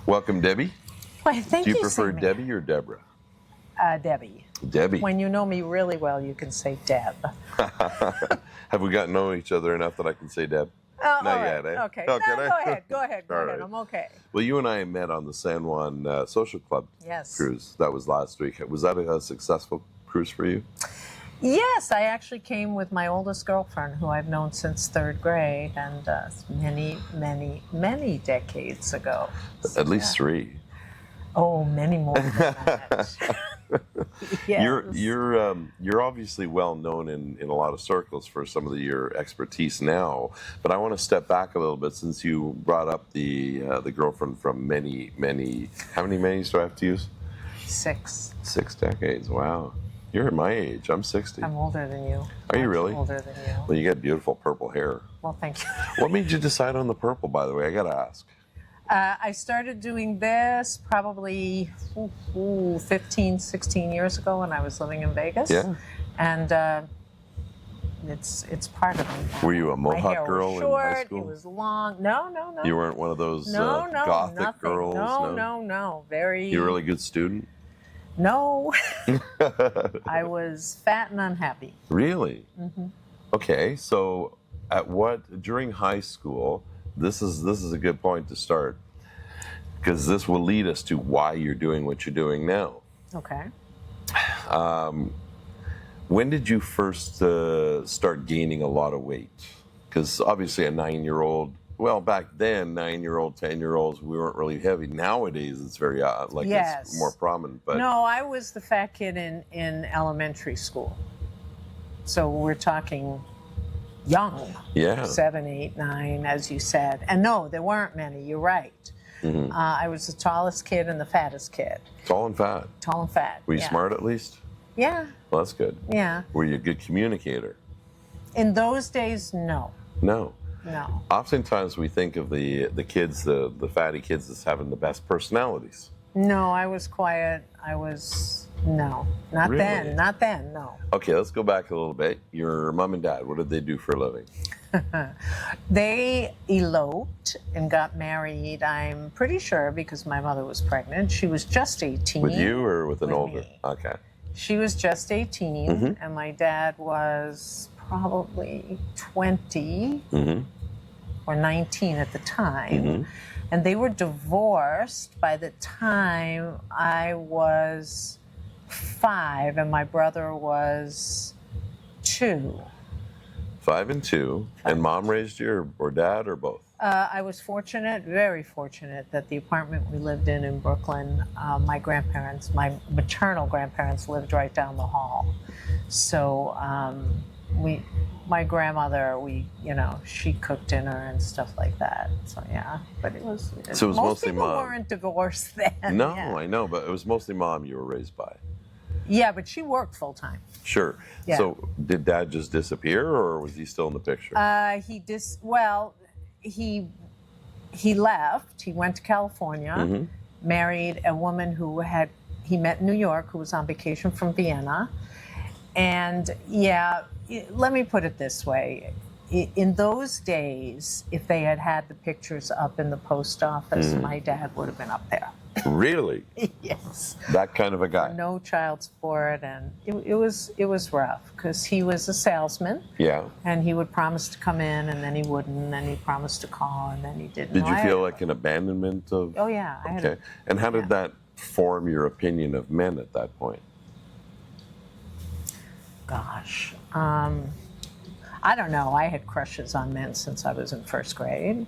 Welcome, Debbie. Why, thank Do you you, prefer Sammy. Debbie or Deborah? Debbie. Debbie. When you know me really well, you can say Deb. Have we gotten to know each other enough that I can say Deb? Oh, Not all right. yet, eh? Okay. Oh, No, can I? go ahead. Go ahead. All right. I'm okay. Well, you and I met on the San Juan Social Club Yes. cruise. That was last week. Was that a successful cruise for you? Yes, I actually came with my oldest girlfriend, who I've known since third grade, and many decades ago. At least 3. Oh, many more than that. Yes. You're obviously well known in a lot of circles for some of your expertise now, but I want to step back a little bit since you brought up the girlfriend from many. How many manys do I have to use? 6. 6 decades. Wow, you're my age. I'm 60. I'm older than you. Are you really? Older than you. Well, you got beautiful purple hair. Well, thank you. What made you decide on the purple, by the way? I got to ask. I started doing this probably 15, 16 years ago when I was living in Vegas. Yeah. And it's part of me now. Were you a Mohawk girl in high in high school? It was long. No. You weren't one of those gothic nothing. girls? No. Very. You were a really good student? No. I was fat and unhappy. Really? Mm-hmm. Okay, so during high school, this is a good point to start, because this will lead us to why you're doing what you're doing now. Okay. When did you first start gaining a lot of weight? Because obviously a 9-year-old, well, back then, 9-year-old, 10-year-olds, we weren't really heavy. Nowadays, it's very it's more prominent. But no, I was the fat kid in elementary school. So we're talking young. Yeah. 7, 8, 9, as you said. And no, there weren't many. You're right. Mm-hmm. I was the tallest kid and the fattest kid. Tall and fat. Tall and fat. Were you smart at least? Yeah. Well, that's good. Yeah. Were you a good communicator? In those days, no. No. No. Oftentimes we think of the kids, the fatty kids, as having the best personalities. No, I was quiet. No. Not Really? then. Not then, no. Okay, let's go back a little bit. Your mom and dad, what did they do for a living? They eloped and got married, I'm pretty sure, because my mother was pregnant. She was just 18. With you or with an With older? me. Okay. She was just 18, Mhm. and my dad was probably 20 or 19 at the time. Mhm. And they were divorced by the time I was 5, and my brother was 2. 5 and 2. And mom raised you, or dad, or both? I was fortunate, very fortunate, that the apartment we lived in Brooklyn, my maternal grandparents lived right down the hall. So my grandmother, she cooked dinner and stuff like that. So yeah, but it was So it was most mostly people mom. weren't divorced then. No, yeah. I know, but it was mostly mom you were raised by. Yeah, but she worked full time. Sure. Yeah. So did dad just disappear, or was he still in the picture? He left. He went to California, Mhm. married a woman who he met in New York, who was on vacation from Vienna. And yeah, let me put it this way. In those days, if they had the pictures up in the post office, my dad would have been up there. Really? Yes. That kind of a guy? No child support, and it was rough because he was a salesman. Yeah. And he would promise to come in, and then he wouldn't, and then he promised to call, and then he didn't. Did you feel like an abandonment of? Oh yeah. Okay. And how did that form your opinion of men at that point? Gosh, I don't know. I had crushes on men since I was in first grade.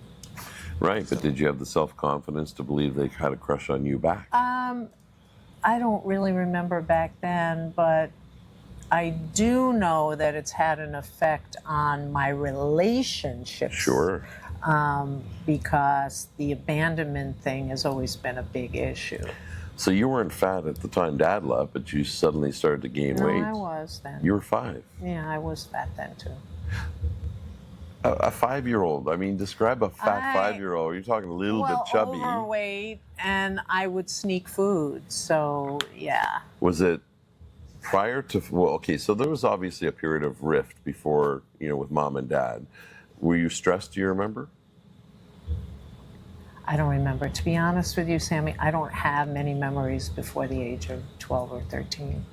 Right, but did you have the self-confidence to believe they had a crush on you back? I don't really remember back then, but I do know that it's had an effect on my relationships. Sure. Because the abandonment thing has always been a big issue. So you weren't fat at the time Dad left, but you suddenly started to gain weight. No, I was then. You were 5. Yeah, I was fat then too. A 5-year-old. I mean, describe a fat 5-year-old. You're talking a little bit chubby. Overweight, and I would sneak food. So yeah. Was it prior to? Well, okay. So there was obviously a period of rift before, with mom and dad. Were you stressed? Do you remember? I don't remember. To be honest with you, Sammy, I don't have many memories before the age of 12 or 13.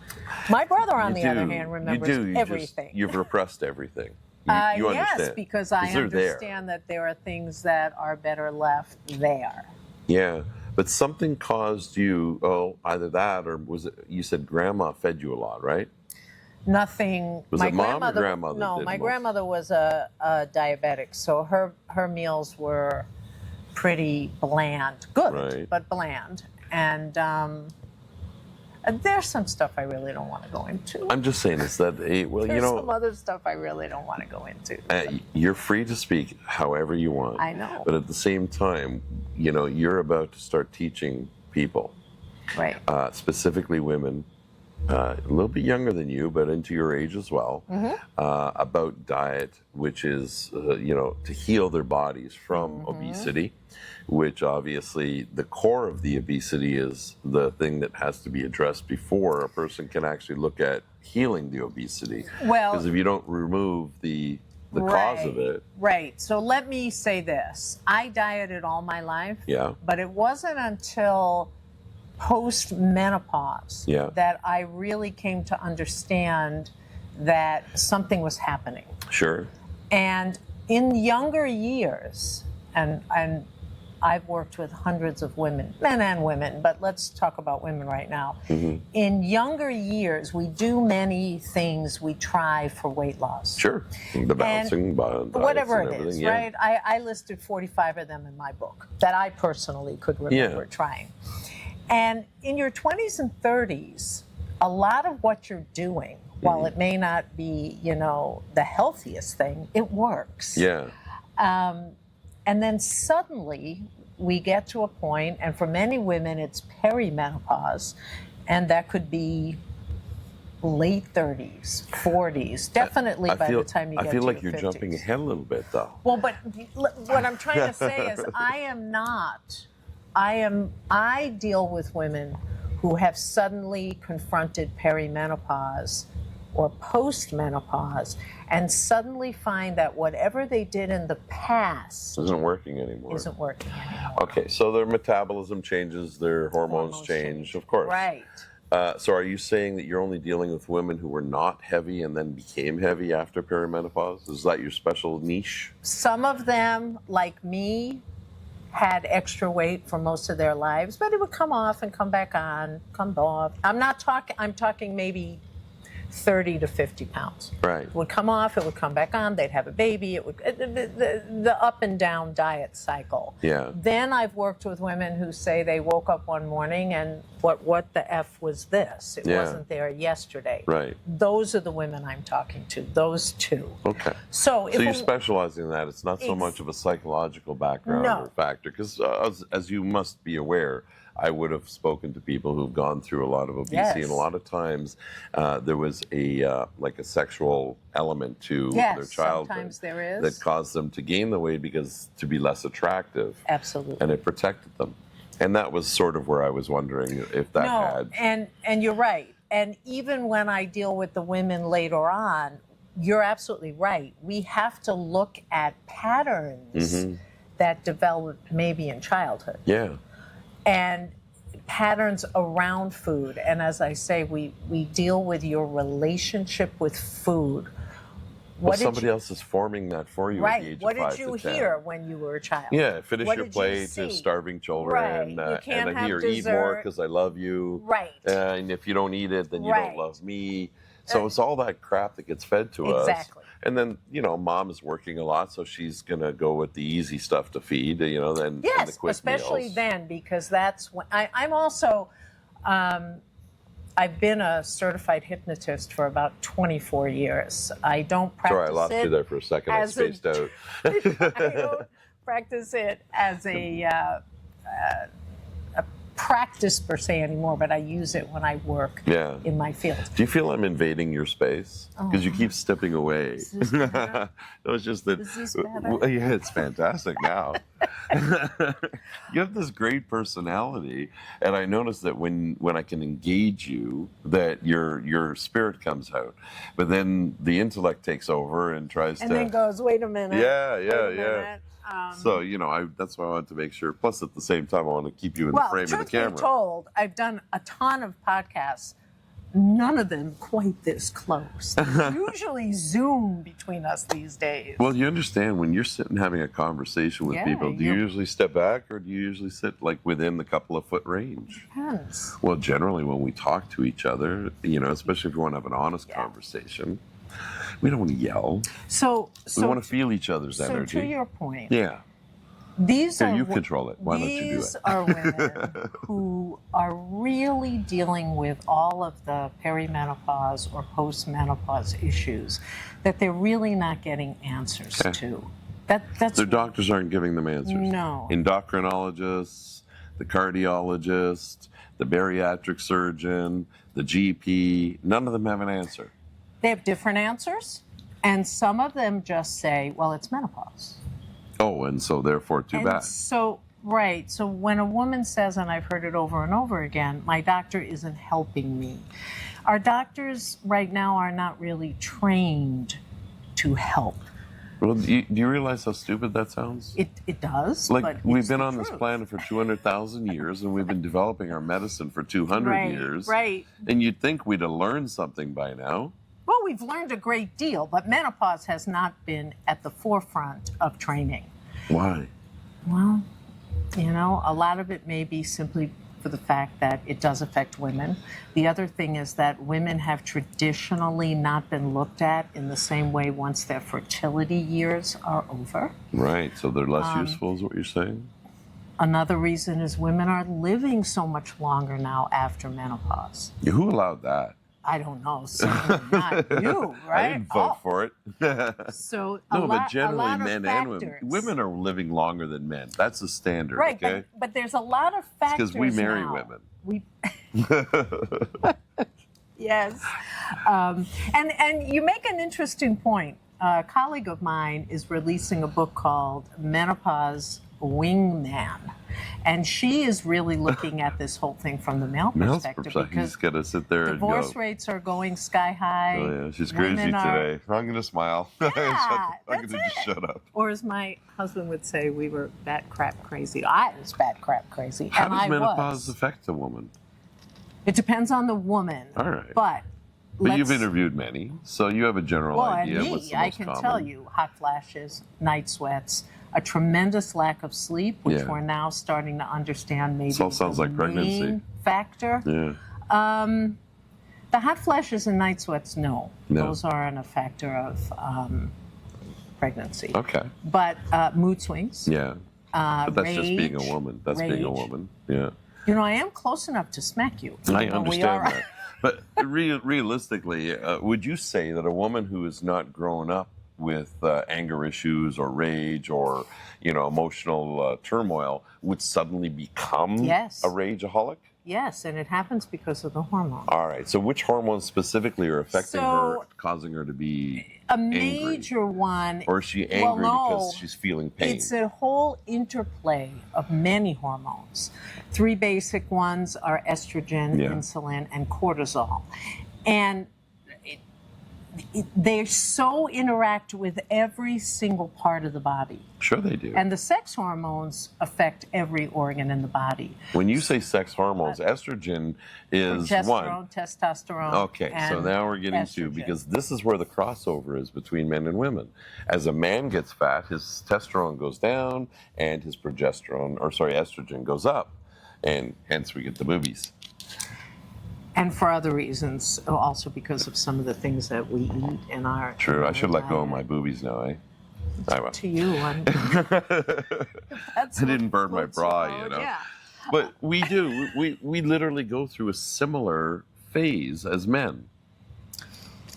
My brother, on the other hand, remembers everything. You've repressed everything. You understand. Yes, because I they're understand that there are things that are better left there. Yeah, but something caused you, either that or was it, you said grandma fed you a lot, right? Nothing. Was it mom or grandmother? No, my grandmother was a diabetic, so her meals were pretty bland. Good, Right. but bland. And there's some stuff I really don't want to go into. I'm just saying is that, There's some other stuff I really don't want to go into. You're free to speak however you want. I know. But at the same time, you're about to start teaching people, Right. Specifically women, a little bit younger than you, but into your age as well, about diet, which is, to heal their bodies from obesity, which obviously the core of the obesity is the thing that has to be addressed before a person can actually look at healing the obesity. Well, because if you don't remove the cause of it. Right. So let me say this. I dieted all my life. Yeah. But it wasn't until post-menopause that I really came to understand that something was happening. Sure. And in younger years, and I've worked with hundreds of women, men and women, but let's talk about women right now. In younger years, we do many things we try for weight loss. Sure. The balancing, whatever it is, right? I listed 45 of them in my book that I personally could remember trying. And in your 20s and 30s, a lot of what you're doing, while it may not be, the healthiest thing, it works. Yeah. And then suddenly we get to a point, and for many women, it's perimenopause, and that could be late 30s, 40s, definitely by the time you get to your 50s. I feel like you're jumping ahead a little bit, though. Well, but what I'm trying to say is I deal with women who have suddenly confronted perimenopause or post-menopause and suddenly find that whatever they did in the past isn't working anymore. Okay, so their metabolism changes, their hormones change, of course. Right. So are you saying that you're only dealing with women who were not heavy and then became heavy after perimenopause? Is that your special niche? Some of them, like me, had extra weight for most of their lives, but it would come off and come back on, come off. I'm talking maybe 30 to 50 pounds. Right. It would come off, it would come back on, they'd have a baby, the up and down diet cycle. Yeah. Then I've worked with women who say they woke up one morning and what the F was this? It wasn't there yesterday. Right. Those are the women I'm talking to, those two. Okay. So you specialize in that. It's not so much of a psychological background or factor, because as you must be aware, I would have spoken to people who've gone through a lot of obesity, and a lot of times there was a sexual element to their childhood sometimes there is. that caused them to gain the weight to be less attractive. Absolutely. And it protected them. And that was sort of where I was wondering if that had... And you're right. And even when I deal with the women later on, you're absolutely right. We have to look at patterns that developed maybe in childhood. Yeah. And patterns around food. And as I say, we deal with your relationship with food. Somebody else is forming that for you at the age of 5 to 10. What did you hear when you were a child? Yeah, finish your plate to starving children. And I hear eat more because I love you. Right. And if you don't eat it, then you don't love me. So it's all that crap that gets fed to us. Exactly. And then, mom is working a lot, so she's going to go with the easy stuff to feed, then and the quick especially meals. Then, because that's when I'm also, I've been a certified hypnotist for about 24 years. I don't practice Sorry, I lost you there for a second. I spaced out. I don't practice it as a practice per se anymore, but I use it when I work in my field. Do you feel I'm invading your space? Because you keep stepping away. Is this better? No, it's just that. Is this better? Yeah, it's fantastic now. You have this great personality, and I notice that when I can engage you, that your spirit comes out, but then the intellect takes over and tries to. And then goes, wait a minute. Yeah. So, that's why I wanted to make sure. Plus, at the same time, I want to keep you in the frame of the truth camera. be told, I've done a ton of podcasts. None of them quite this close. There's usually Zoom between us these days. Well, you understand when you're sitting having a conversation with people, do you usually step back or do you usually sit like within the couple of foot range? Depends. Well, generally when we talk to each other, especially if you want to have an honest conversation, we don't want to yell. So we want to feel each other's energy. So to your point. Yeah. You control it. Why don't you do it? These are women who are really dealing with all of the perimenopause or postmenopause issues that they're really not getting answers to. That's their doctors aren't giving them answers. No. Endocrinologists, the cardiologist, the bariatric surgeon, the GP, none of them have an answer. They have different answers, and some of them just say, well, it's menopause. Oh, and so therefore too bad. So when a woman says, and I've heard it over and over again, my doctor isn't helping me. Our doctors right now are not really trained to help. Well, do you realize how stupid that sounds? It does. Like, but we've been on this planet for 200,000 years, and we've been developing our medicine for 200 years. Right. And you'd think we'd have learned something by now. Well, we've learned a great deal, but menopause has not been at the forefront of training. Why? Well, a lot of it may be simply for the fact that it does affect women. The other thing is that women have traditionally not been looked at in the same way once their fertility years are over. Right, so they're less useful is what you're saying? Another reason is women are living so much longer now after menopause. Who allowed that? I don't know, certainly not you, right? I didn't vote for it. So but generally men and women. Women are living longer than men. That's the standard, right, okay? But there's a lot of factors because we marry now. women. Yes. And you make an interesting point. A colleague of mine is releasing a book called Menopause Wingman. And she is really looking at this whole thing from the male perspective. Because he's got to sit there divorce and go. rates are going sky high. Oh, yeah, she's crazy today. I'm going to smile. Yeah, I'm going to just shut up. Or as my husband would say, we were bat crap crazy. I was bat crap crazy. How and does I menopause was. affect a woman? It depends on the woman. All right. But you've interviewed many, so you have a general idea. And me, what's the I most can common. tell you, hot flashes, night sweats, a tremendous lack of sleep, which we're now starting to understand maybe This all sounds like pregnancy. main factor. Yeah. The hot flashes and night sweats, no. Those aren't a factor of pregnancy. Okay. But mood swings. Yeah. But that's just being a rage, woman. That's being a woman. Yeah. I am close enough to smack you. I understand that. But realistically, would you say that a woman who has not grown up with anger issues or rage or emotional turmoil would suddenly become a rageaholic? Yes, and it happens because of the hormone. All right. So which hormones specifically are affecting her, causing her to be major one? Or is she angry because she's feeling pain? It's a whole interplay of many hormones. 3 basic ones are estrogen, insulin, and cortisol. And they so interact with every single part of the body. Sure they do. And the sex hormones affect every organ in the body. When you say sex hormones, estrogen is one. Testosterone. Okay, so now we're getting to, because this is where the crossover is between men and women. As a man gets fat, his testosterone goes down and his estrogen goes up. And hence we get the boobies. And for other reasons, also because of some of the things that we eat in our... True, I should let go of my boobies now, eh? To you. I didn't burn my bra, Yeah. But we do. We literally go through a similar phase as men.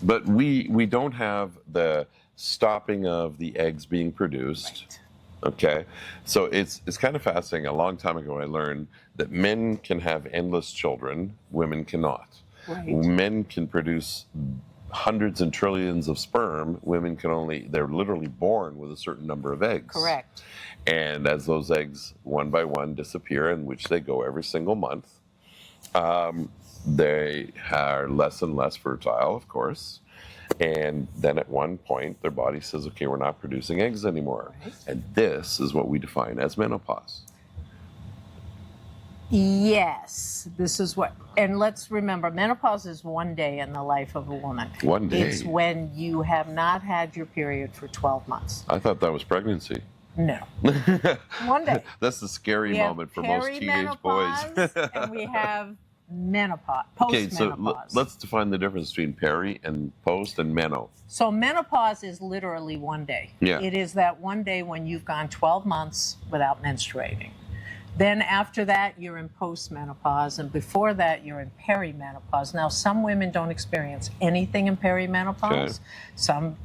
But we don't have the stopping of the eggs being produced. Right. Okay, so it's kind of fascinating. A long time ago, I learned that men can have endless children, women cannot. Right. Men can produce hundreds and trillions of sperm. Women can they're literally born with a certain number of eggs. Correct. And as those eggs, one by one, disappear, in which they go every single month, they are less and less fertile, of course. And then at one point, their body says, okay, we're not producing eggs anymore. Right. And this is what we define as menopause. Yes, this is what, and let's remember, menopause is one day in the life of a woman. One day? It's when you have not had your period for 12 months. I thought that was pregnancy. No. One day. That's the scary We moment for most teenage boys. perimenopause, and we have menopause, Okay, so post-menopause. let's define the difference between peri and post and meno. So menopause is literally one day. Yeah. It is that one day when you've gone 12 months without menstruating. Then after that, you're in postmenopause, and before that, you're in perimenopause. Now, some women don't experience anything in perimenopause. Okay. Some,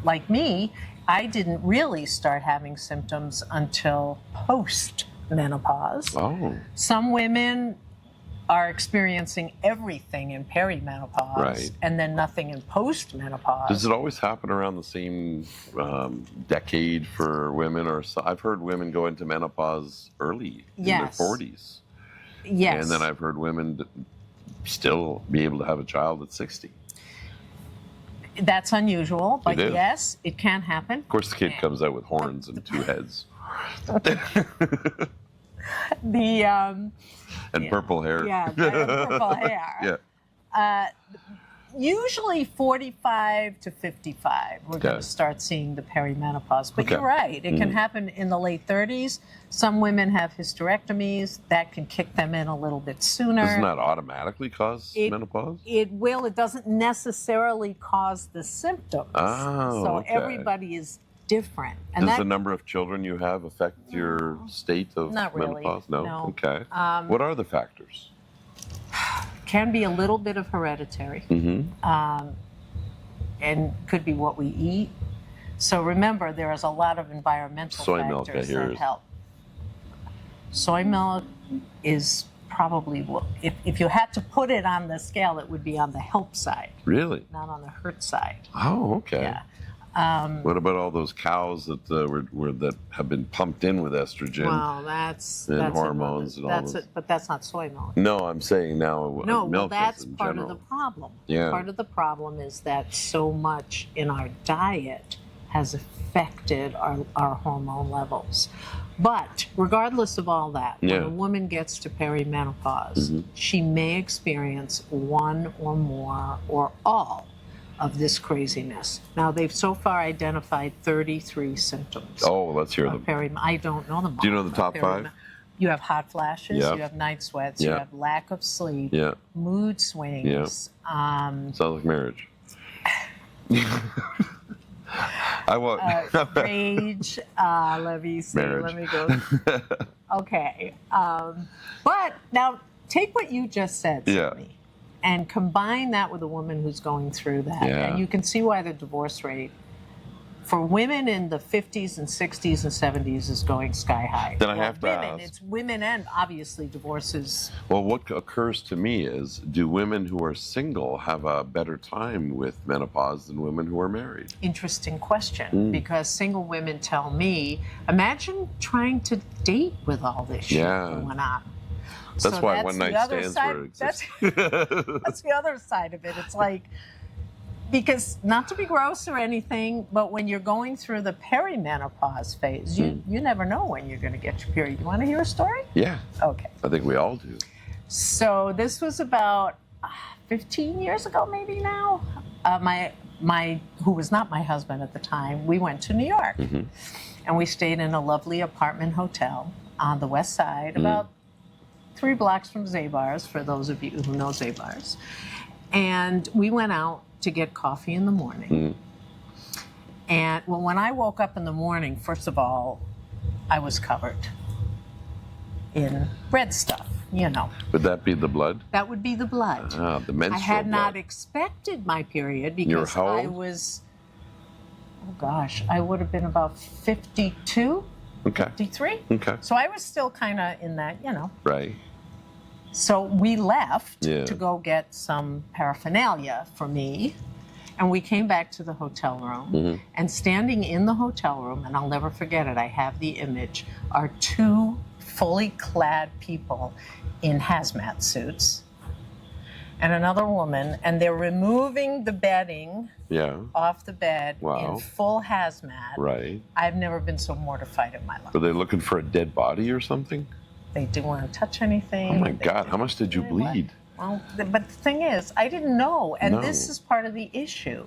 like me, I didn't really start having symptoms until postmenopause. Oh, Some women are experiencing everything in perimenopause, Right. and then nothing in postmenopause. does it always happen around the same decade for women? Or I've heard women go into menopause early in Yes. their 40s. Yes. And then I've heard women still be able to have a child at 60. That's unusual, but It is. yes, it can happen. Of course, the kid comes out with horns and 2 heads The and purple hair. yeah, purple hair. Yeah. Usually 45 to 55, we're going Okay. to start seeing the perimenopause. But Okay. you're right, it can happen in the late 30s. Some women have hysterectomies that can kick them in a little bit sooner. Doesn't that automatically cause menopause? It will. It doesn't necessarily cause the symptoms. Oh, so okay. everybody is different. And Does that the number of children you have affect your state of Not really, menopause? No? no. Okay. What are the factors? can be a little bit of hereditary. Mm-hmm. And could be what we eat. So remember, there is a lot of environmental Soy milk, I factors hear, that is- help. Soy milk is probably, if you had to put it on the scale, it would be on the help side, Really? not on the hurt side. Oh, okay. Yeah. What about all those cows that that have been pumped in with estrogen? Well, that's And that's hormones and all that's those. it, but that's not soy milk. No, I'm saying now No, well, milk that's in part general. of the problem. Yeah. Part of the problem is that so much in our diet has affected our hormone levels. But regardless of all that, when Yeah. a woman gets to perimenopause, Mm-hmm. she may experience one or more or all of this craziness. Now, they've so far identified 33 symptoms. Oh, let's hear them. I don't know them all. Do you know the top Peri- 5? You have hot flashes, Yeah. you have night sweats, you Yeah. have lack of sleep, Yeah. mood swings. Sounds like marriage. I want Rage. Let me see. Marriage. Let me go. Okay. But now take what you just said, Yeah. Sammy, and combine that with a woman who's going through that. Yeah. And you can see why the divorce rate for women in the 50s and 60s and 70s is going sky high. Then I For have to women, ask. it's women and obviously divorces. Well, what occurs to me is, do women who are single have a better time with menopause than women who are married? Interesting question, because single women tell me, imagine trying to date with all this shit Yeah. going on. That's So why that's one the night other stands side- were exists. That's the other side of it. It's like, because not to be gross or anything, but when you're going through the perimenopause phase, you never know when you're going to get your period. You want to hear a story? Yeah, Okay. I think we all do. So this was about 15 years ago, maybe now. My who was not my husband at the time, we went to New York, and we stayed in a lovely apartment hotel on the west side, about 3 blocks from Zabar's, for those of you who know Zabar's. And we went out to get coffee in the morning. And well, when I woke up in the morning, first of all, I was covered in red stuff, you know. Would that be the blood? That would be the blood. Ah, the menstrual I had not blood. expected my period You were because how I old? was, oh gosh, I would have been about 52, Okay. 53. Okay. So I was still kind of in that, you know. Right. So we left Yeah. to go get some paraphernalia for me. And we came back to the hotel room. And standing in the hotel room, and I'll never forget it, I have the image, are 2 fully clad people in hazmat suits. and another woman, and they're removing the bedding off the bed in full hazmat. Right. I've never been so mortified in my life. Were they looking for a dead body or something? They didn't want to touch anything. Oh my God, how much did you bleed? Well, but the thing is, I didn't know, and this is part of the issue.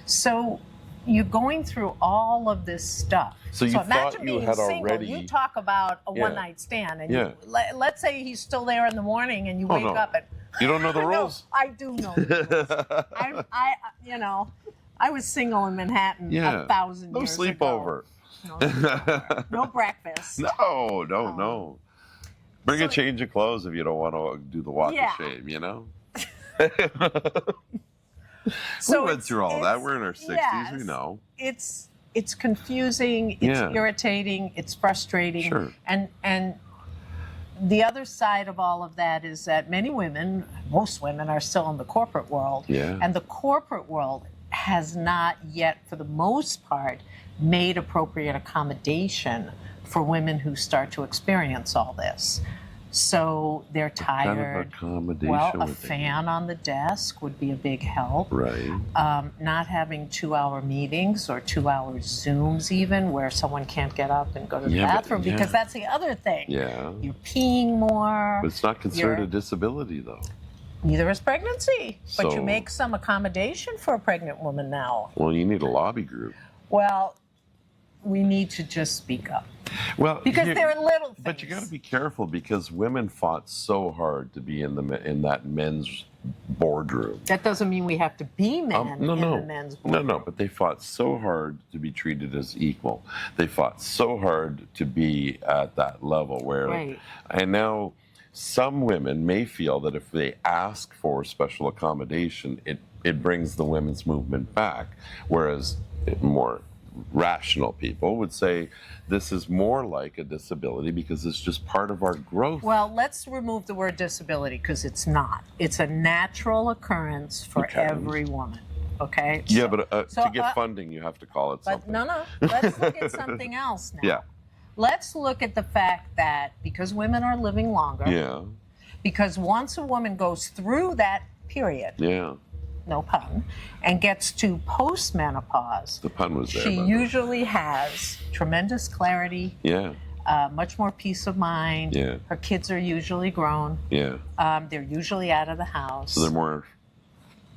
So you're going through all of this stuff. So you thought you had single, already... You talk about a one-night stand, and let's say he's still there in the morning, and you wake up and... You don't know the rules? No, I do know the rules. I was single in Manhattan 1,000 years ago. Sleepover. No sleepover. No breakfast. No. Bring a change of clothes if you don't want to do the walk of shame, you know? We went through all that. We're in our 60s, we know. It's confusing, it's irritating, it's frustrating. Sure. And the other side of all of that is that many women, most women, are still in the corporate world. Yeah. And the corporate world has not yet, for the most part, made appropriate accommodation for women who start to experience all this. So they're tired. What kind of accommodation? Well, a fan on the desk would be a big help. Right. Not having 2-hour meetings or 2-hour Zooms even, where someone can't get up and go to the bathroom, because that's the other thing. Yeah. You're peeing more. But it's not considered a disability, though. Neither is pregnancy. But you make some accommodation for a pregnant woman now. Well, you need a lobby group. Well, we need to just speak up. Well, because there are little things. But you got to be careful, because women fought so hard to be in that men's boardroom. That doesn't mean we have to be men in the men's boardroom. No, but they fought so hard to be treated as equal. They fought so hard to be at that level where, and now some women may feel that if they ask for special accommodation, it brings the women's movement back, whereas more rational people would say this is more like a disability because it's just part of our growth. Well, let's remove the word disability, because it's not. It's a natural occurrence for every woman. Okay? Yeah, but to get funding, you have to call it something. No. Let's look at something else now. Yeah. Let's look at the fact that because women are living longer, because once a woman goes through that period, no pun, and gets to postmenopause, the pun was there, she usually has tremendous clarity, much more peace of mind. Her kids are usually grown. They're usually out of the house. So they're more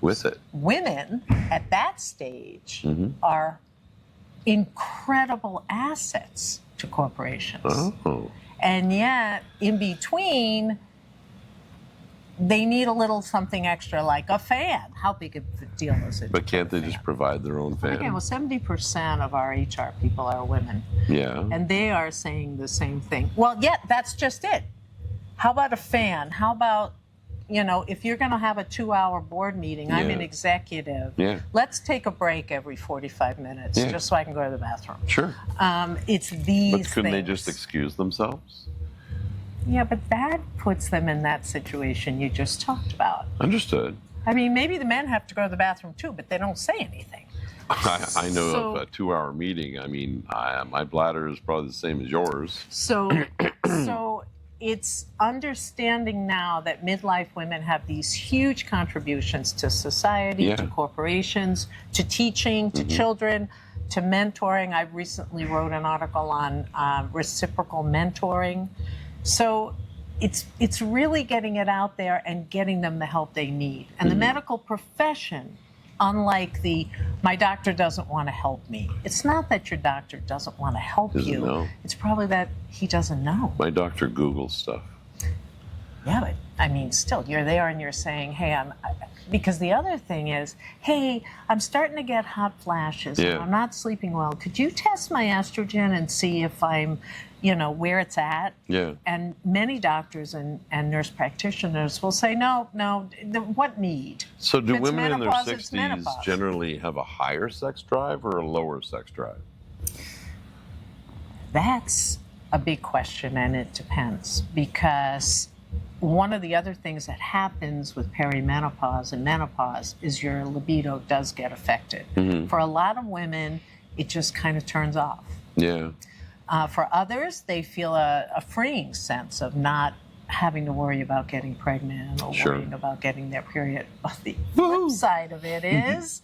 with it. Women at that stage are incredible assets to corporations. And yet, in between, they need a little something extra, like a fan. How big of a deal is it? But can't they just provide their own fan? Okay, well, 70% of our HR people are women. Yeah. And they are saying the same thing. Well, that's just it. How about a fan? How about, if you're going to have a 2-hour board meeting, I'm an executive. Let's take a break every 45 minutes just so I can go to the bathroom. Sure. It's these But couldn't things. they just excuse themselves? Yeah, but that puts them in that situation you just talked about. Understood. I mean, maybe the men have to go to the bathroom too, but they don't say anything. I know of a 2-hour meeting. I mean, my bladder is probably the same as yours. So it's understanding now that midlife women have these huge contributions to society, to corporations, to teaching, to children, to mentoring. I recently wrote an article on reciprocal mentoring. So it's really getting it out there and getting them the help they need. And the medical profession, unlike my doctor doesn't want to help me. It's not that your doctor doesn't want to help you. Know. It's probably that he doesn't know. My doctor Googles stuff. Yeah, but I mean, still, you're there and you're saying, hey, because the other thing is, hey, I'm starting to get hot flashes. And I'm not sleeping well. Could you test my estrogen and see if I'm, where it's at? Yeah. And many doctors and nurse practitioners will say, no, what need? So do women in their menopause, 60s generally have a higher sex drive or a lower sex drive? That's a big question, and it depends, because one of the other things that happens with perimenopause and menopause is your libido does get affected. For a lot of women, it just kind of turns off. Yeah. For others, they feel a freeing sense of not having to worry about getting pregnant or Sure. worrying about getting their period. But the Woo-hoo. flip side of it is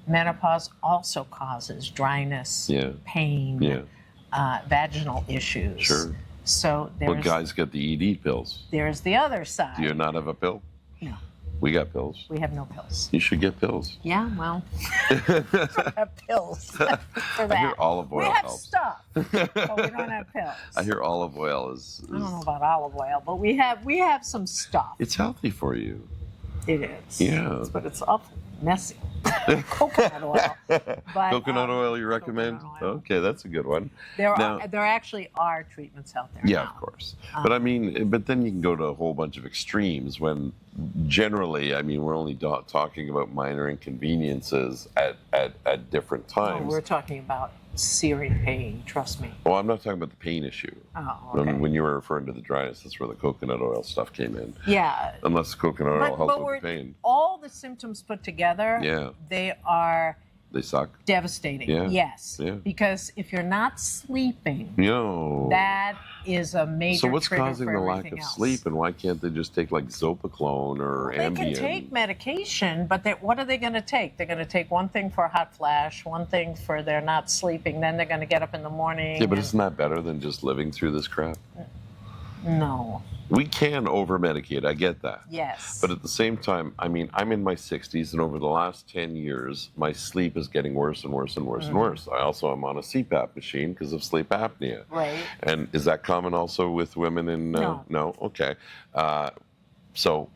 menopause also causes dryness, Yeah. pain, Yeah. vaginal issues. Sure. So Well, there's guys get the ED pills. there's the other side. Do you not have a pill? No, We got pills. we have no pills. You should get pills. Yeah, well, we don't have pills for that. I hear olive oil we have helps. stuff, but we don't have pills. I hear olive oil is I don't know about olive oil, but we have some stuff. it's healthy for you. It is. Yeah. But it's awful messy. Coconut oil. But, Coconut oil you recommend? coconut oil. Okay, that's a good one. There Now- actually are treatments out there Yeah, now. of course. But I mean, but then you can go to a whole bunch of extremes when generally, I mean, we're only talking about minor inconveniences at different Oh, times. we're talking about serious pain, trust me. Well, I'm not talking about the pain issue. Oh, I okay. mean, when you were referring to the dryness, that's where the coconut oil stuff came in. Yeah. Unless coconut oil helps with we're- the pain. all the symptoms put together, Yeah. they are They suck. devastating. Yeah. Yes. Yeah. Because if you're not sleeping, No. that is a major So what's trigger causing for the lack everything of else. sleep, and why can't they just take like Zopiclone or They Ambien? can take medication, but what are they going to take? They're going to take one thing for a hot flash, one thing for they're not sleeping, then they're going to get up in the morning. Yeah, but and- isn't that better than just living through this crap? No. We can over-medicate, I get that. Yes. But at the same time, I mean, I'm in my 60s, and over the last 10 years, my sleep is getting worse and worse and worse and worse. I also am on a CPAP machine because of sleep apnea. Right. And is that common also with women in... No. Okay. So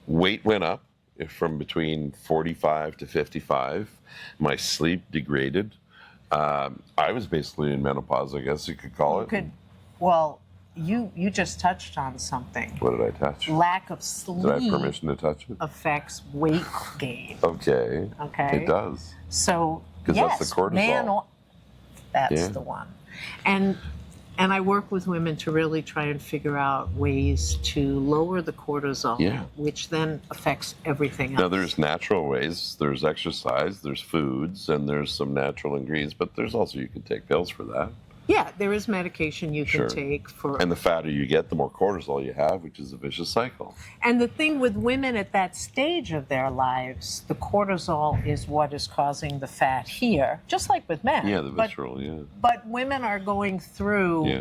weight went up from between 45 to 55. My sleep degraded. I was basically in menopause, I guess you could call it. Well, you just touched on something. What did I touch? Lack of Did I sleep have permission to touch it? affects weight gain. Okay. Okay. It does. So 'Cause yes, that's the cortisol. That's Yeah. the one. And I work with women to really try and figure out ways to lower the cortisol, Yeah. which then affects everything else. Now, there's natural ways. There's exercise, there's foods, and there's some natural ingredients, but there's also, you can take pills for that. Yeah, there is medication you Sure. can take for. And the fatter you get, the more cortisol you have, which is a vicious cycle. And the thing with women at that stage of their lives, the cortisol is what is causing the fat here, just like with men. Yeah, the But- visceral, yeah. But women are going through Yeah.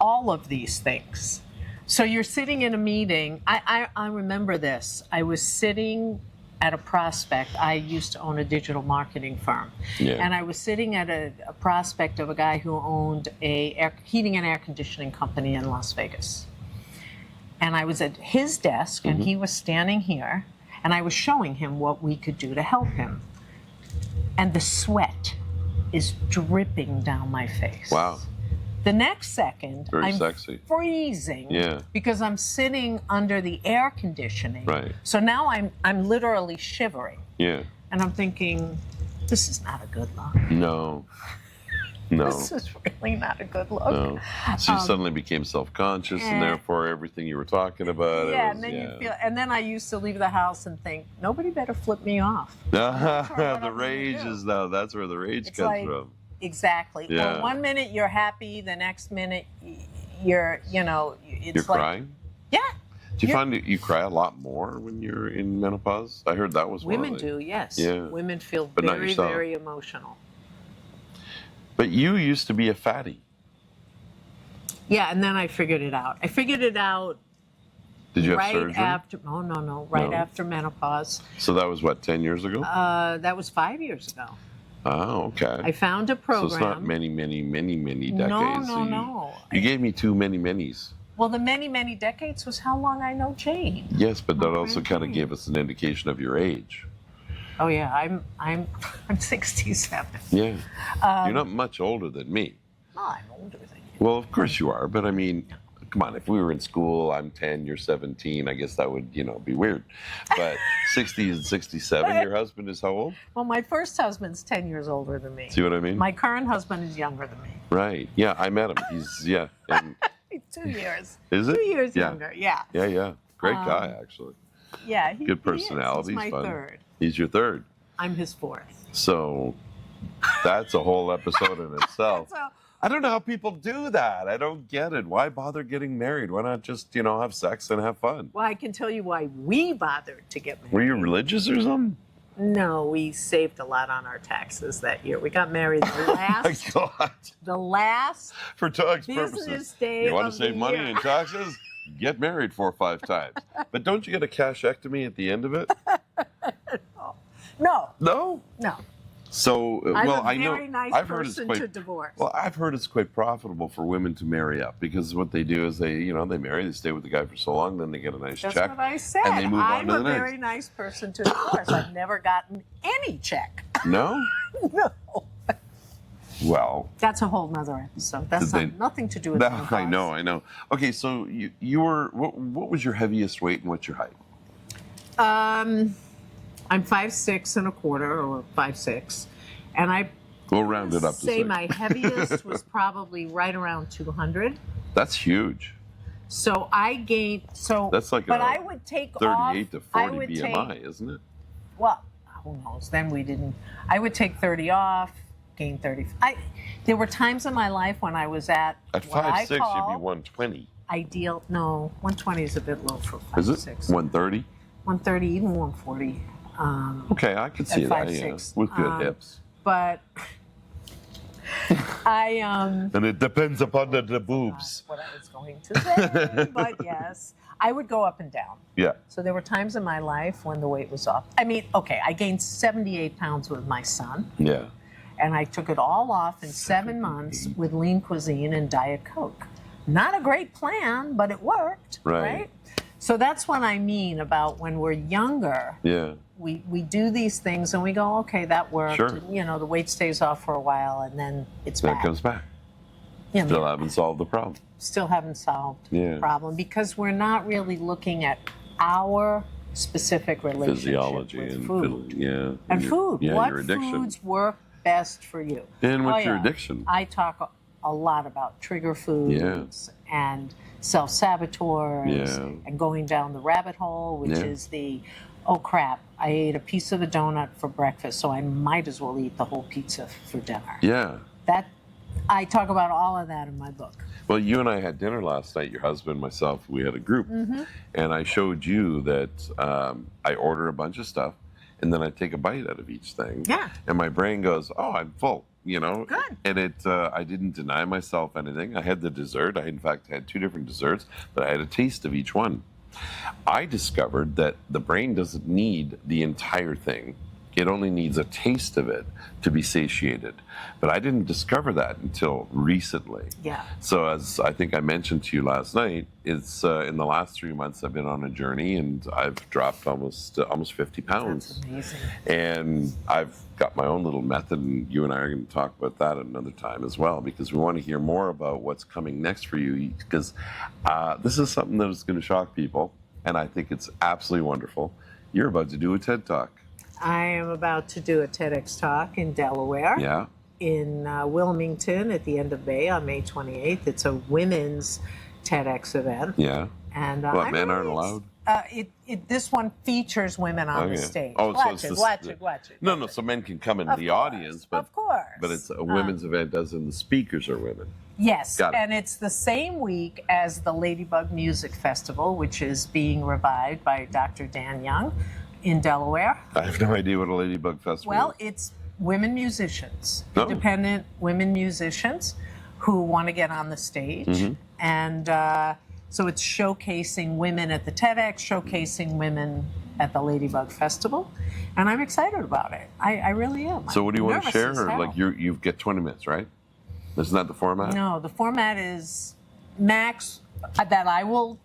all of these things. So you're sitting in a meeting. I remember this. I was sitting at a prospect. I used to own a digital marketing firm. Yeah. And I was sitting at a prospect of a guy who owned a heating and air conditioning company in Las Vegas. And I was at his desk, and he was standing here, and I was showing him what we could do to help him. And the sweat is dripping down my face. Wow. The next second, Very I'm sexy. freezing Yeah. because I'm sitting under the air conditioning. Right. So now I'm literally shivering, Yeah. and I'm thinking, this is not a good look. No. No. This is really not a good look. No. So you suddenly became self-conscious, and therefore everything you were talking about. Yeah, it was, and then you feel, and then I used to leave the house and think, nobody better flip me off. The rage is now, that's where the rage It's comes like- from. Exactly. Yeah. Well, one minute you're happy, the next minute you're, it's You're like, crying? yeah. Do you find that you cry a lot more when you're in menopause? I heard that was one Women of the... do, yes. Yeah. Women feel But not very, yourself. very emotional. But you used to be a fatty. Yeah, and then I figured it out. I figured it out Did you have right surgery? after, right No. after menopause. So that was what, 10 years ago? That was 5 years ago. Oh, okay. I found a So program. it's not many decades. No, So no. You gave me too many's. Well, the many decades was how long I know Jane. Yes, but that also Okay. kind of gave us an indication of your age. Oh yeah, I'm 67. Yeah. You're not much older than me. Well, I'm older than you. Well, of course you are, but I mean, come on, if we were in school, I'm 10, you're 17, I guess that would, be weird. But 60 and 67, your husband is how old? Well, my first husband's 10 years older than me. See what I mean? My current husband is younger than me. Right. Yeah, I met him. He's, yeah. And 2 years. is it? 2 years Yeah. younger. Yeah. Yeah. Great guy, actually. Yeah. Good personality. He's He's my fun. third. He's your third. I'm his fourth. So that's a whole episode in itself. So I don't know how people do that. I don't get it. Why bother getting married? Why not just, have sex and have fun? Well, I can tell you why we bothered to get married. Were you religious or something? No, we saved a lot on our taxes that year. We got married the last, Oh my God. the last For tax business purposes. day You want of to save the money year. in taxes? Get married 4 or 5 times. But don't you get a cashectomy at the end of it? No, No? no. So, I'm well, a I know. very nice I've heard it's person quite. to divorce. Well, I've heard it's quite profitable for women to marry up because what they do is they marry, they stay with the guy for so long, then they get a nice That's check. what I said. And they move on I'm to a the next. very nice person to divorce. I've never gotten any check. No? No. Well, That's a whole nother episode. That's nothing to do with menopause. I know. Okay, so you were, what was your heaviest weight and what's your height? I'm 5'6" and a quarter, or 5'6", and I We'll round it up to say 6. my heaviest was probably right around 200. That's huge. So I gained. That's like but a I would take 38 to 40 I would BMI, take, isn't it? well, who knows? Then we didn't. I would take 30 off, gain 30. There were times in my life when I was at At what I 5'6", you'd be call 120. ideal. No, 120 is a bit low for 5'6". Is it 130? 130, even 140. Okay, I could see at that. 5'6". With good hips. But I And it depends upon the boobs. what I was going to say, but yes, I would go up and down. Yeah. So there were times in my life when the weight was off. I mean, okay, I gained 78 pounds with my son, Yeah. and I took it all off in 7 months with lean cuisine and Diet Coke. Not a great plan, but it worked, right? So that's what I mean about when we're younger. Yeah. We do these things and we go, okay, that worked. Sure. And, the weight stays off for a while and then it's Then back. it comes back. You Still know, haven't solved the problem. still haven't solved Yeah. the problem because we're not really looking at our specific relationship Physiology with and food. And Food. Yeah, What your addiction. foods work best for you? And what's your yeah. addiction? I talk a lot about trigger foods and self-saboteurs Yeah. and going down the rabbit hole, which Yeah. is oh crap, I ate a piece of a donut for breakfast, so I might as well eat the whole pizza for dinner. Yeah. I talk about all of that in my book. Well, you and I had dinner last night, your husband, myself, we had a group. Mm-hmm. And I showed you that I order a bunch of stuff and then I take a bite out of each thing. Yeah. And my brain goes, oh, I'm full, Good. And I didn't deny myself anything. I had the dessert. I, in fact, had 2 different desserts, but I had a taste of each one. I discovered that the brain doesn't need the entire thing. It only needs a taste of it to be satiated. But I didn't discover that until recently. Yeah. So as I think I mentioned to you last night, it's in the last 3 months I've been on a journey and I've dropped almost 50 pounds. That's amazing. And I've got my own little method, and you and I are going to talk about that at another time as well, because we want to hear more about what's coming next for you, because this is something that is going to shock people, and I think it's absolutely wonderful. You're about to do a TED Talk. I am about to do a TEDx talk in Delaware. Yeah. In Wilmington at the end of May, on May 28th. It's a women's TEDx event. Yeah. And What, men aren't allowed? This one features women on the Okay. stage. Oh, so Watch it's it, the- watch it, watch it. No, so men can come into Of the course, audience, but of course. But it's a women's event, as in the speakers are women. Yes, Got it. and it's the same week as the Ladybug Music Festival, which is being revived by Dr. Dan Young in Delaware. I have no idea what a Ladybug Festival Well, is. it's women musicians, Oh. independent women musicians who want to get on the stage. Mm-hmm. And so it's showcasing women at the TEDx, showcasing women at the Ladybug Festival. And I'm excited about it. I really am. So what do you want to Nervous share? as Or hell. like you get 20 minutes, right? Isn't that the format? No, the format is max that I will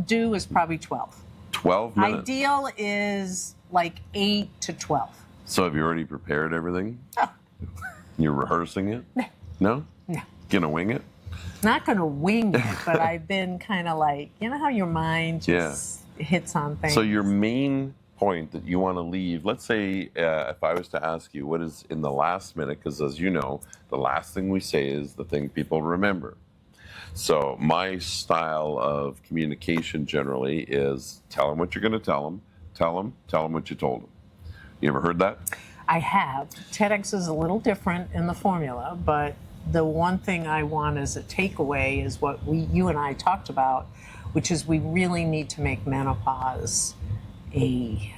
do is probably 12. 12 minutes. Ideal is like 8 to 12. So have you already prepared everything? Oh. You're rehearsing it? No. No? No. Gonna wing it? Not going to wing it, but I've been kind of like, you know how your mind just hits on things? So your main point that you want to leave, let's say if I was to ask you what is in the last minute, because as you know, the last thing we say is the thing people remember. So my style of communication generally is tell them what you're going to tell them what you told them. You ever heard that? I have. TEDx is a little different in the formula, but the one thing I want as a takeaway is what you and I talked about, which is we really need to make menopause a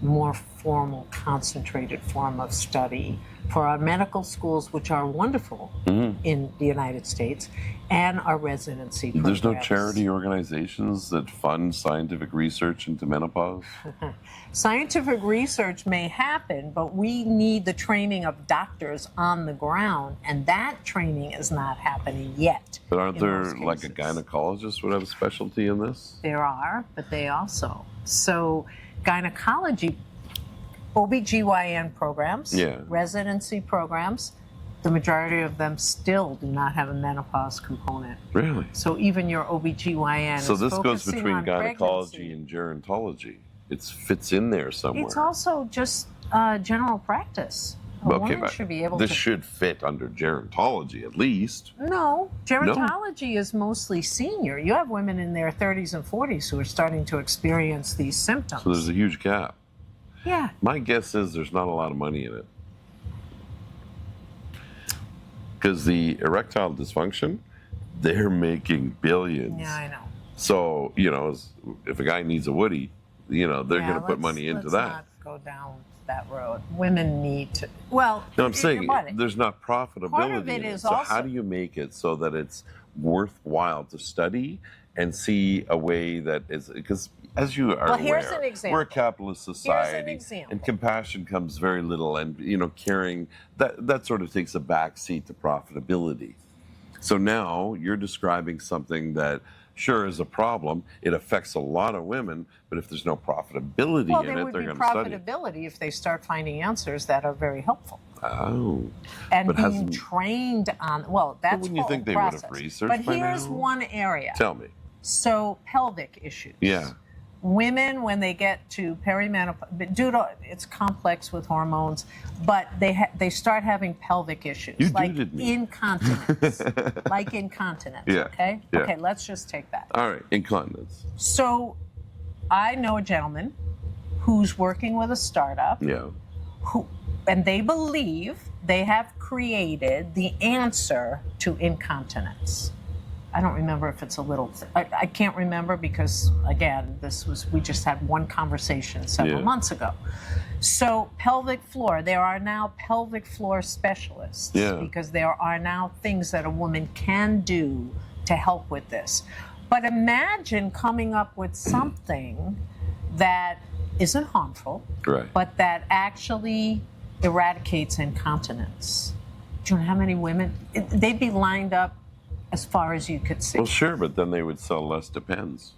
more formal, concentrated form of study for our medical schools, which are wonderful in the United States, and our residency programs. There's no charity organizations that fund scientific research into menopause? Scientific research may happen, but we need the training of doctors on the ground, and that training is not happening yet. But aren't there, like, a gynecologist would have a specialty in this? There are, but they also. So gynecology, OBGYN programs, residency programs, the majority of them still do not have a menopause component. Really? So even your OBGYN So is this goes focusing between on gynecology pregnancy. and gerontology. It fits in there somewhere. It's also just general practice. A woman should be able this to... should fit under gerontology at least. No, gerontology is mostly senior. You have women in their 30s and 40s who are starting to experience these symptoms. So there's a huge gap. Yeah. My guess is there's not a lot of money in it. Because the erectile dysfunction, they're making billions. Yeah, I know. So, you know, if a guy needs a Woody, you know, they're going to put money into that. Let's not go down that road. Women need to, well... No, I'm saying there's not profitability part of it in it. is So also, how do you make it so that it's worthwhile to study and see a way that is... Because as you are here's aware, an example. we're a capitalist society. Example. And compassion comes very little. And, you know, caring, that sort of takes a backseat to profitability. So now you're describing something that sure is a problem. It affects a lot of women, but if there's no profitability in it, they're going to study it. There would be profitability if they start finding answers that are very helpful. Oh. And being trained on, well, that's wouldn't you think they would have researched But by here's now? one area. Tell me. So pelvic issues. Yeah. Women, when they get to perimenopause, due to it's complex with hormones, but they start having pelvic issues, like incontinence, like incontinence. Yeah. Okay. Yeah. Okay. Let's just take that. All right, incontinence. So, I know a gentleman who's working with a startup. Yeah. And they believe they have created the answer to incontinence. I don't remember if it's a little, I can't remember because, again, we just had one conversation several months ago. So pelvic floor, there are now pelvic floor specialists because there are now things that a woman can do to help with this. But imagine coming up with something that isn't harmful, but that actually eradicates incontinence. Do you know how many women, they'd be lined up as far as you could see. Well, sure, but then they would sell less Depends.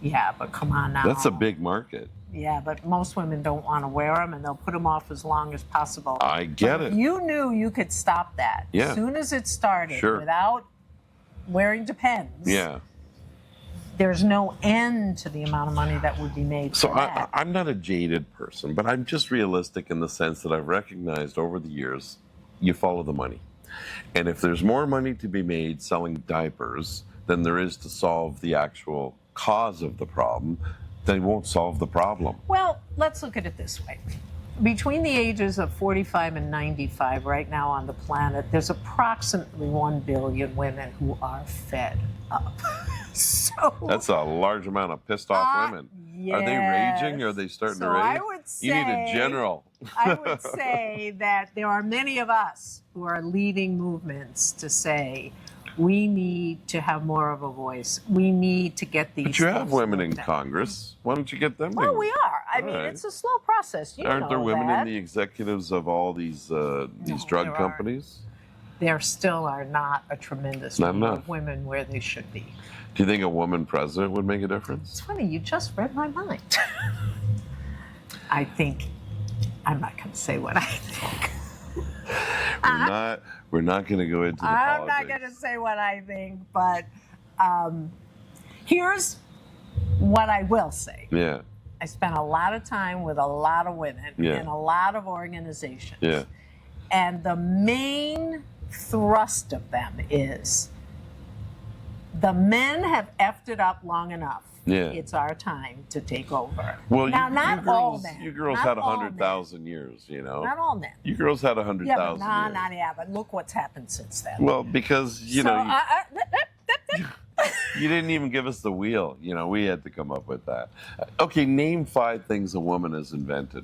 Yeah, but come on now. That's a big market. Yeah, but most women don't want to wear them, and they'll put them off as long as possible. I get it. You knew you could stop that. Yeah. As soon as it started, without wearing Depends, there's no end to the amount of money that would be made So for that. I'm not a jaded person, but I'm just realistic in the sense that I've recognized over the years, you follow the money. And if there's more money to be made selling diapers than there is to solve the actual cause of the problem, they won't solve the problem. Well, let's look at it this way. Between the ages of 45 and 95 right now on the planet, there's approximately 1 billion women who are fed up. So that's a large amount of pissed off women. Yes. Are they raging? Are they starting to rage? I would say, you need a general. I would say that there are many of us who are leading movements to say we need to have more of a voice. We need to get these. But you have women in Congress. Why don't you get them? Well, we are. I mean, it's a slow process. Aren't there women in the executives of all these drug companies? There still are not a tremendous number of women where they should be. Do you think a woman president would make a difference? It's funny, you just read my mind. I think, I'm not going to say what I think. We're not going to go into the politics. I'm not going to say what I think, but here's what I will say. Yeah. I spent a lot of time with a lot of women in a lot of organizations. Yeah. And the main thrust of them is the men have effed it up long enough. Yeah. It's our time to take over. Well, now, not all men. You girls Not had all 100,000 years, you know. Not all men. You girls had 100,000 years. But look what's happened since then. Well, because, you know, you didn't even give us the wheel. You know, we had to come up with that. Okay, name 5 things a woman has invented.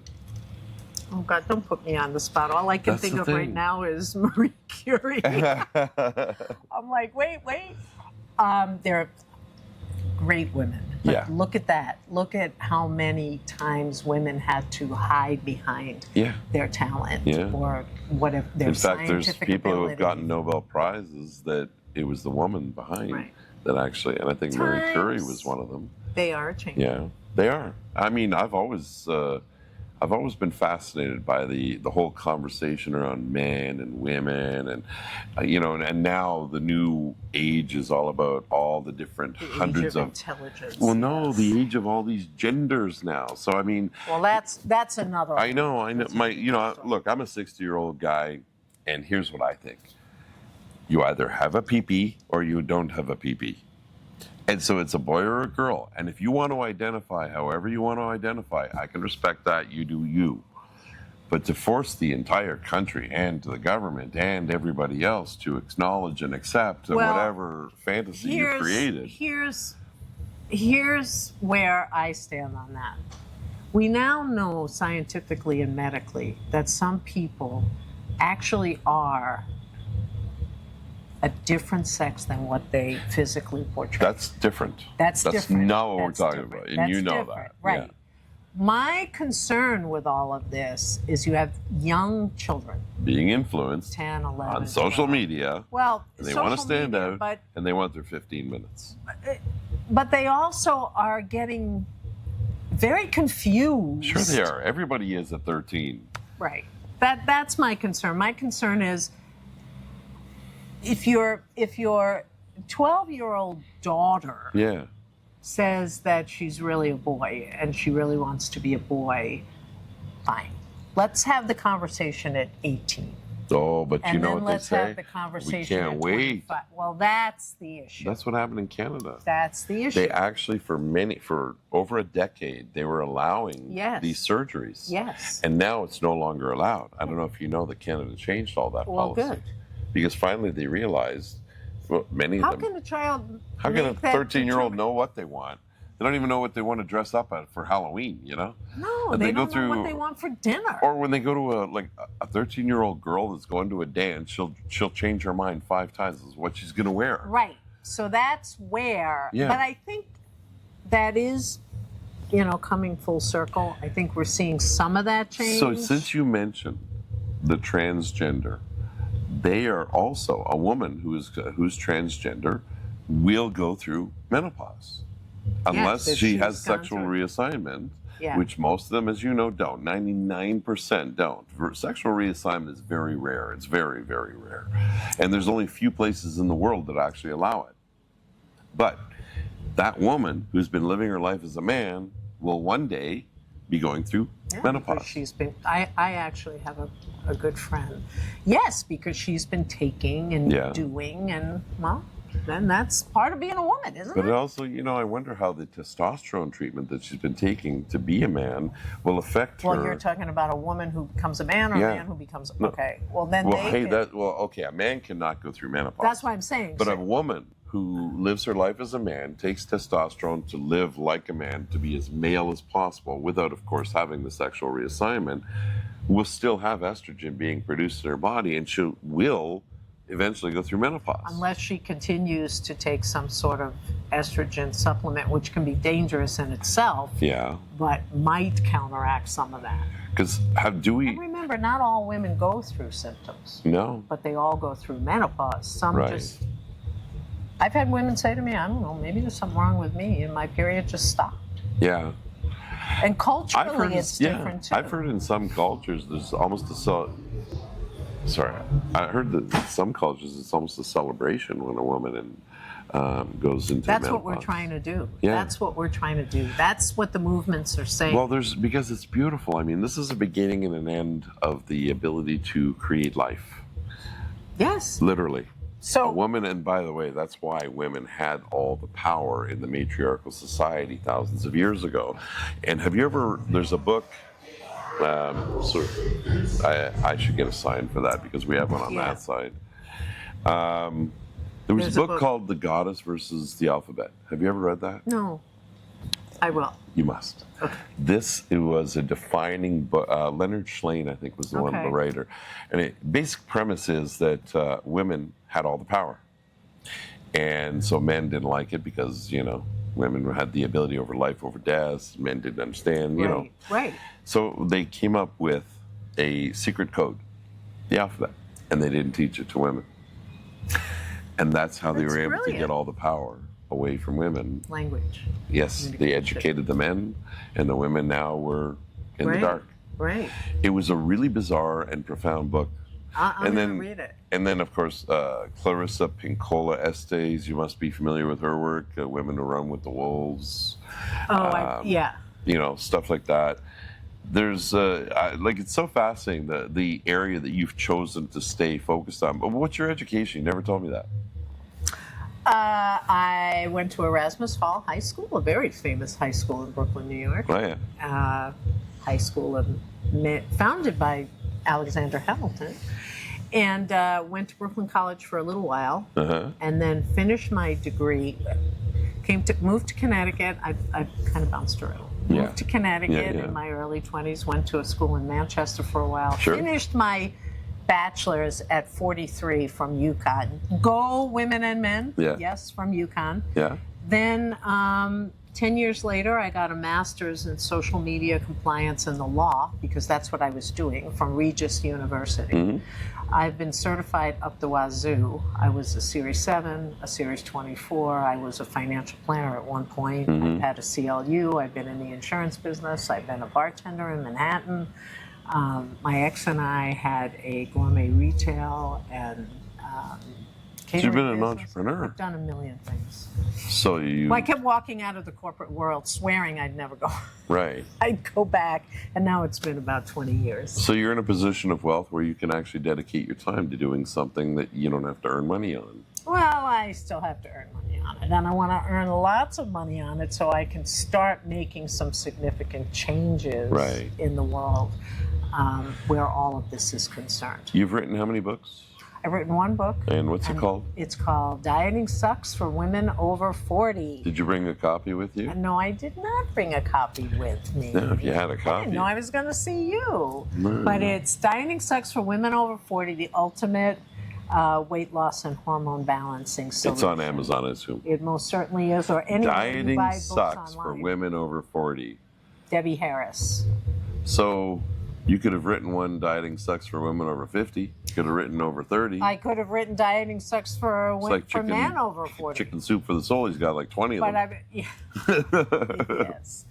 Oh, God, don't put me on the spot. All I can think of right now is Marie Curie. I'm like, wait. They're great women. But look at that. Look at how many times women had to hide behind their talent or whatever their scientific ability. In fact, there's people who have gotten Nobel Prizes that it was the woman behind that actually, and I think Marie Curie was one of them. They are changing. Yeah, they are. I mean, I've always been fascinated by the whole conversation around men and women, and you know, and now the new age is all about all the different hundreds of intelligence. Well, no, the age of all these genders now. So I mean, well, that's another. I know. Look, I'm a 60-year-old guy, and here's what I think: you either have a pee-pee or you don't have a pee-pee. And so it's a boy or a girl. And if you want to identify however you want to identify, I can respect that. You do you. But to force the entire country and the government and everybody else to acknowledge and accept whatever fantasy you created. Here's where I stand on that. We now know scientifically and medically that some people actually are a different sex than what they physically portray. That's different. That's different. Not what we're talking about, and you know that. Right. Yeah. My concern with all of this is you have young children being influenced 10, 11, on social media. Well, and they want to stand out, and they want their 15 minutes. But they also are getting very confused. Sure they are. Everybody is at 13. Right. That's my concern. My concern is if your 12-year-old daughter says that she's really a boy and she really wants to be a boy, fine. Let's have the conversation at 18. Oh, but you know what they say? And then let's have the conversation at 25. Well, that's the issue. That's what happened in Canada. That's the issue. They actually, for over a decade, they were allowing these surgeries. Yes. And now it's no longer allowed. I don't know if you know that Canada changed all that policy. Well, good. Because finally they realized, well, many of them. How can a 13-year-old know what they want? They don't even know what they want to dress up at for Halloween, you know? No, and they don't know what they want for dinner. Or when they go to a 13-year-old girl that's going to a dance, she'll change her mind 5 times as what she's going to wear. Right. So that's where. Yeah. But I think that is, coming full circle. I think we're seeing some of that change. So since you mentioned the transgender, they are also a woman who's transgender will go through menopause unless she has sexual reassignment, which most of them, as you know, don't. 99% don't. Sexual reassignment is very rare. It's very, very rare. And there's only a few places in the world that actually allow it. But that woman who's been living her life as a man will one day be going through menopause. I actually have a good friend. Yes, because she's been taking and doing, and well, then that's part of being a woman, isn't it? But also, I wonder how the testosterone treatment that she's been taking to be a man will affect her. Well, you're talking about a woman who becomes a man or a man who becomes okay. Well, then a man cannot go through menopause. That's what I'm saying. But a woman who lives her life as a man, takes testosterone to live like a man, to be as male as possible, without, of course, having the sexual reassignment, will still have estrogen being produced in her body, and she will eventually go through menopause. Unless she continues to take some sort of estrogen supplement, which can be dangerous in itself, but might counteract some of that. Because and remember, not all women go through symptoms. No. But they all go through menopause. Some just... I've had women say to me, I don't know, maybe there's something wrong with me, and my period just stopped. Yeah. And culturally, it's different, too. I've heard in some cultures, there's almost I heard that in some cultures, it's almost a celebration when a woman goes into menopause. That's what we're trying to do. Yeah. That's what we're trying to do. That's what the movements are saying. Well, because it's beautiful. I mean, this is a beginning and an end of the ability to create life. Yes. Literally. So A woman, and by the way, that's why women had all the power in the matriarchal society thousands of years ago. And have you ever, there's a book, so I should get a sign for that because we have one on that side. There was There's a book called The Goddess versus the Alphabet. Have you ever read that? No, I will. You must. Okay. It was a defining book. Leonard Shlain, I think, was the one, the writer. And basic premise is that women had all the power. And so men didn't like it because, women had the ability over life, over death. Men didn't understand, you know. Right. So they came up with a secret code, the alphabet, and they didn't teach it to women. And that's how they were able to get all the power away from women. Language. Yes, they educated the men, and the women now were in the dark. Right. It was a really bizarre and profound book. I'm going to read it. And then, of course, Clarissa Pinkola Estes, you must be familiar with her work, Women Who Run with the Wolves. Yeah. Stuff like that. There's, it's so fascinating, the area that you've chosen to stay focused on. But what's your education? You never told me that. I went to Erasmus Hall High School, a very famous high school in Brooklyn, New York. Oh, yeah. High school founded by Alexander Hamilton. And went to Brooklyn College for a little while, and then finished my degree. Moved to Connecticut. I've kind of bounced around. Moved to Connecticut in my early 20s. Went to a school in Manchester for a while. Sure. Finished my bachelor's at 43 from UConn. Go women and men. Yeah. Yes, from UConn. Yeah. Then 10 years later, I got a master's in social media compliance and the law, because that's what I was doing, from Regis University. Mm-hmm. I've been certified up the wazoo. I was a Series 7, a Series 24. I was a financial planner at one point. I've had a CLU. I've been in the insurance business. I've been a bartender in Manhattan. My ex and I had a gourmet retail and catering you've been an business. entrepreneur. I've done a million things. So Well, I kept walking out of the corporate world, swearing I'd never go. Right. I'd go back, and now it's been about 20 years. So you're in a position of wealth where you can actually dedicate your time to doing something that you don't have to earn money on. Well, I still have to earn money on it, and I want to earn lots of money on it so I can start making some significant changes in the world where all of this is concerned. You've written how many books? I've written one book. And what's it called? It's called Dieting Sucks for Women Over 40. Did you bring a copy with you? No, I did not bring a copy with me. No, if you had a copy. I didn't know I was going to see you. But it's Dieting Sucks for Women Over 40, the ultimate weight loss and hormone balancing solution. It's on Amazon, I assume. It most certainly is, or anywhere Dieting you buy books Sucks online. for Women Over 40. Debbie Harris. So you could have written one, Dieting Sucks for Women Over 50. You could have written over 30. I could have written Dieting Sucks for Men Over 40. Chicken Soup for the Soul. He's got like 20 of them. Yes.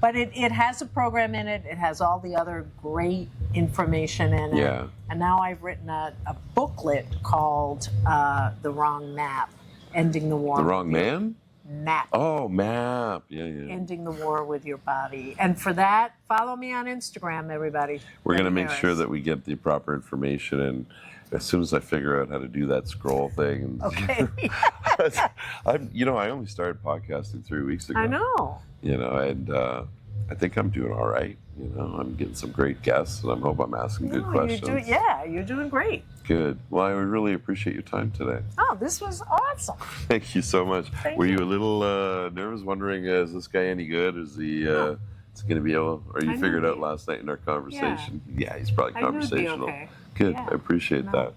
But it has a program in it. It has all the other great information in it. Yeah. And now I've written a booklet called The Wrong Map, Ending the War. The Wrong Man? Map. Oh, map. Yeah. Ending the war with your body. And for that, follow me on Instagram, everybody. We're going to make sure that we get the proper information, and as soon as I figure out how to do that scroll thing. Okay. I only started podcasting 3 weeks ago. I know. And I think I'm doing all right. I'm getting some great guests, and I hope I'm asking good questions. You're doing great. Good. Well, I really appreciate your time today. Oh, this was awesome. Thank you so much. Thank Were you a little nervous, wondering, is this guy any good? Is he is going to be able, or you figured out last night in our conversation? Yeah, he's probably conversational. Okay. Good. Yeah. I appreciate that.